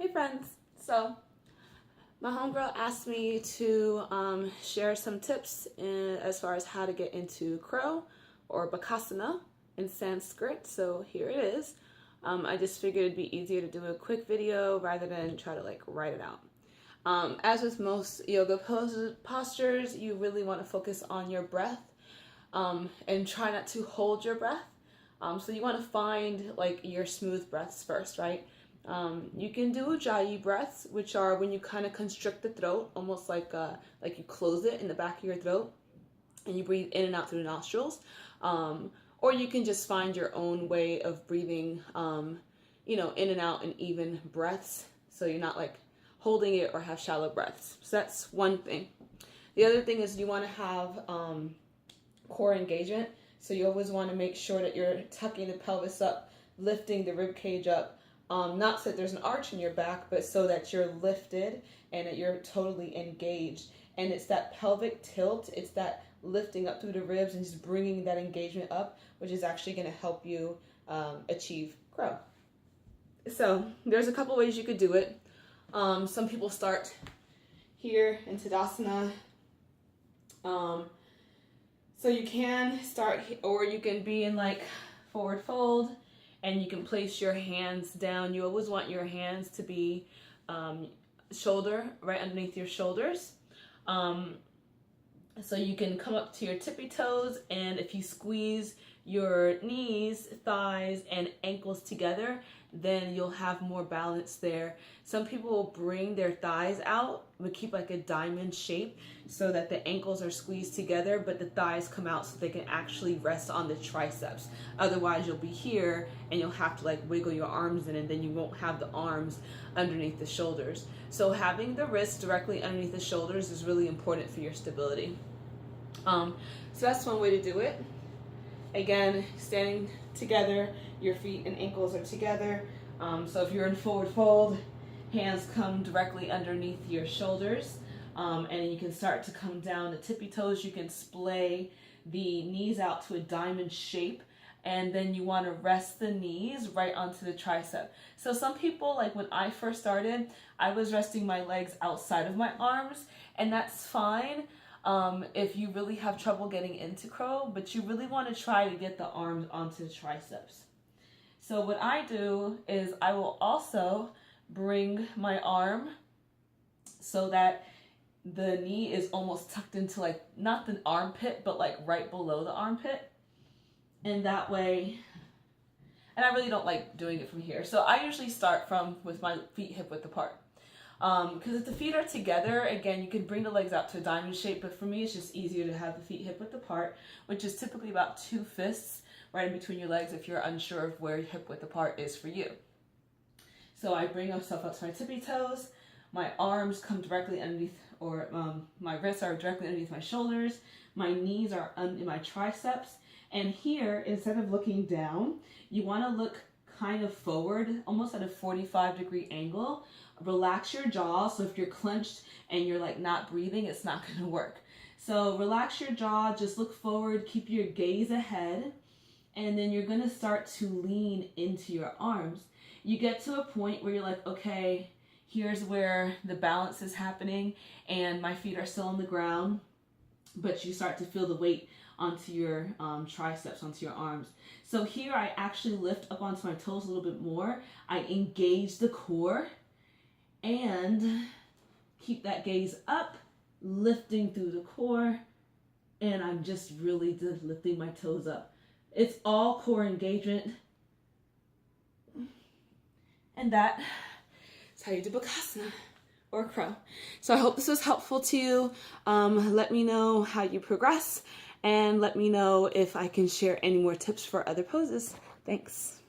Hey friends, so my homegirl asked me to share some tips as far as how to get into crow or Bakasana in Sanskrit, so here it is. I just figured it'd be easier to do a quick video rather than try to write it out. As with most yoga postures, you really want to focus on your breath and try not to hold your breath. So you want to find your smooth breaths first, right? You can do ujjayi breaths, which are when you kind of constrict the throat, almost like you close it in the back of your throat, and you breathe in and out through the nostrils. Or you can just find your own way of breathing, in and out in even breaths, so you're not holding it or have shallow breaths. So that's one thing. The other thing is you want to have core engagement. So you always want to make sure that you're tucking the pelvis up, lifting the rib cage up. Not so that there's an arch in your back, but so that you're lifted and that you're totally engaged. And it's that pelvic tilt, it's that lifting up through the ribs and just bringing that engagement up, which is actually going to help you achieve crow. So there's a couple ways you could do it. Some people start here in Tadasana. So you can start, or you can be in forward fold, and you can place your hands down. You always want your hands to be shoulder, right underneath your shoulders. So you can come up to your tippy toes, and if you squeeze your knees, thighs, and ankles together, then you'll have more balance there. Some people will bring their thighs out, but keep a diamond shape so that the ankles are squeezed together, but the thighs come out so they can actually rest on the triceps. Otherwise, you'll be here and you'll have to wiggle your arms in, and then you won't have the arms underneath the shoulders. So having the wrists directly underneath the shoulders is really important for your stability. So that's one way to do it. Again, standing together, your feet and ankles are together. So if you're in forward fold, hands come directly underneath your shoulders, and you can start to come down the tippy toes. You can splay the knees out to a diamond shape, and then you want to rest the knees right onto the tricep. So some people, when I first started, I was resting my legs outside of my arms, and that's fine. If you really have trouble getting into crow, but you really want to try to get the arms onto the triceps. So what I do is I will also bring my arm so that the knee is almost tucked into not the armpit, but right below the armpit. And that way, and I really don't like doing it from here. So I usually start with my feet hip width apart. Because if the feet are together, again, you can bring the legs out to a diamond shape, but for me, it's just easier to have the feet hip width apart, which is typically about 2 fists right in between your legs if you're unsure of where hip width apart is for you. So I bring myself up to my tippy toes, my arms come directly underneath, or my wrists are directly underneath my shoulders, my knees are in my triceps, and here, instead of looking down, you want to look kind of forward, almost at a 45-degree angle. Relax your jaw, so if you're clenched and you're not breathing, it's not going to work. So relax your jaw, just look forward, keep your gaze ahead, and then you're going to start to lean into your arms. You get to a point where you're okay, here's where the balance is happening and my feet are still on the ground, but you start to feel the weight onto your triceps, onto your arms. So here I actually lift up onto my toes a little bit more. I engage the core and keep that gaze up, lifting through the core, and I'm just really just lifting my toes up. It's all core engagement, and that is how you do Bakasana or crow. So I hope this was helpful to you. Let me know how you progress, and let me know if I can share any more tips for other poses. Thanks.